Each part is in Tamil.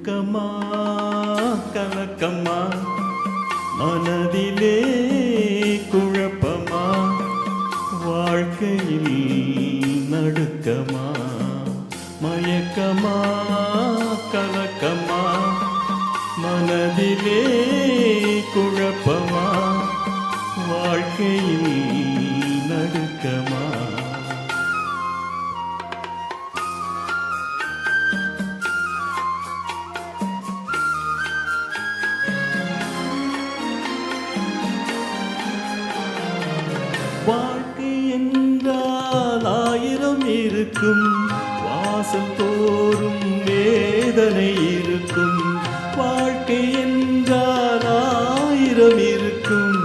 மயக்கமா கலக்கமா மனதிலே குழப்பமா வாழ்க்கையில் நடுக்கமா மயக்கமா கலக்கமா மனதிலே குழப்பமா வாழ்க்கையில் நடுக்கமா வாழ்க்கை என்றால் 1000 இருக்கும் வாசல் தோறும் வேதனை இருக்கும் வாழ்க்கை என்றால் 1000 இருக்கும்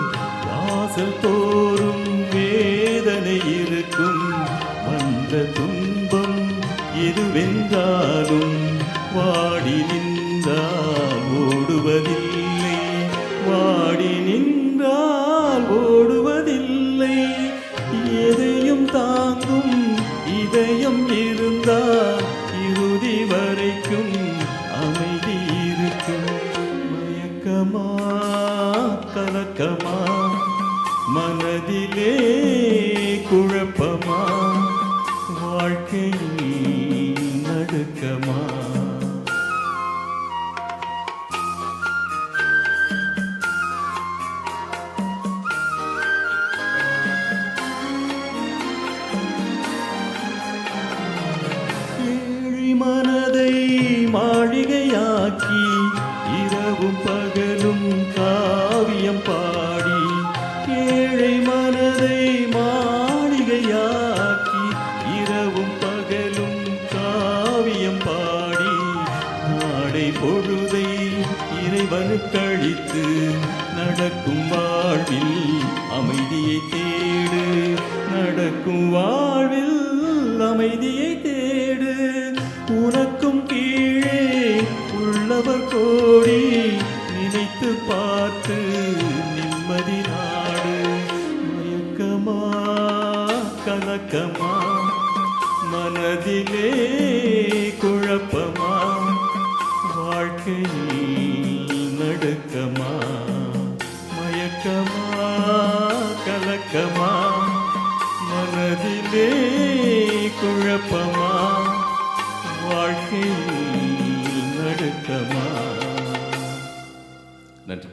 வாசல் தோறும் வேதனை இருக்கும் வந்த துன்பம் எதுவென்றாலும் வாடி நின்றால் ஓடுவதில்லை வாடி நின்றால் ஓடுவதில்லை எதையும் தாங்கும் இதயம் இருந்தால் இறுதி வரைக்கும் அமைதி இருக்கும் மயக்கமா கலக்கமா மனதிலே குழப்பமா வாழ்க்கையில் நடுக்கமா மனதை மாளிகையாக்கி இரவும் பகலும் காவியம் பாடி ஏழை மனதை மாளிகையாக்கி இரவும் பகலும் காவியம் பாடி நாடை பொழுதை இறைவனுக்களித்து நடக்கும் வாழ்வில் அமைதியை தேடு நடக்கும் வாழ்வில் அமைதியை தேடு உனக்கும் கீழே உள்ளவர் கோடி நினைத்து பார்த்து நிம்மதி நாடு மயக்கமா கலக்கமா மனதிலே குழப்பமா வாழ்க்கையில் நடுக்கமா மயக்கமா கலக்கமா மனதிலே குழப்பமா வாழ்க்கையில் நடுக்கமா. நன்றி.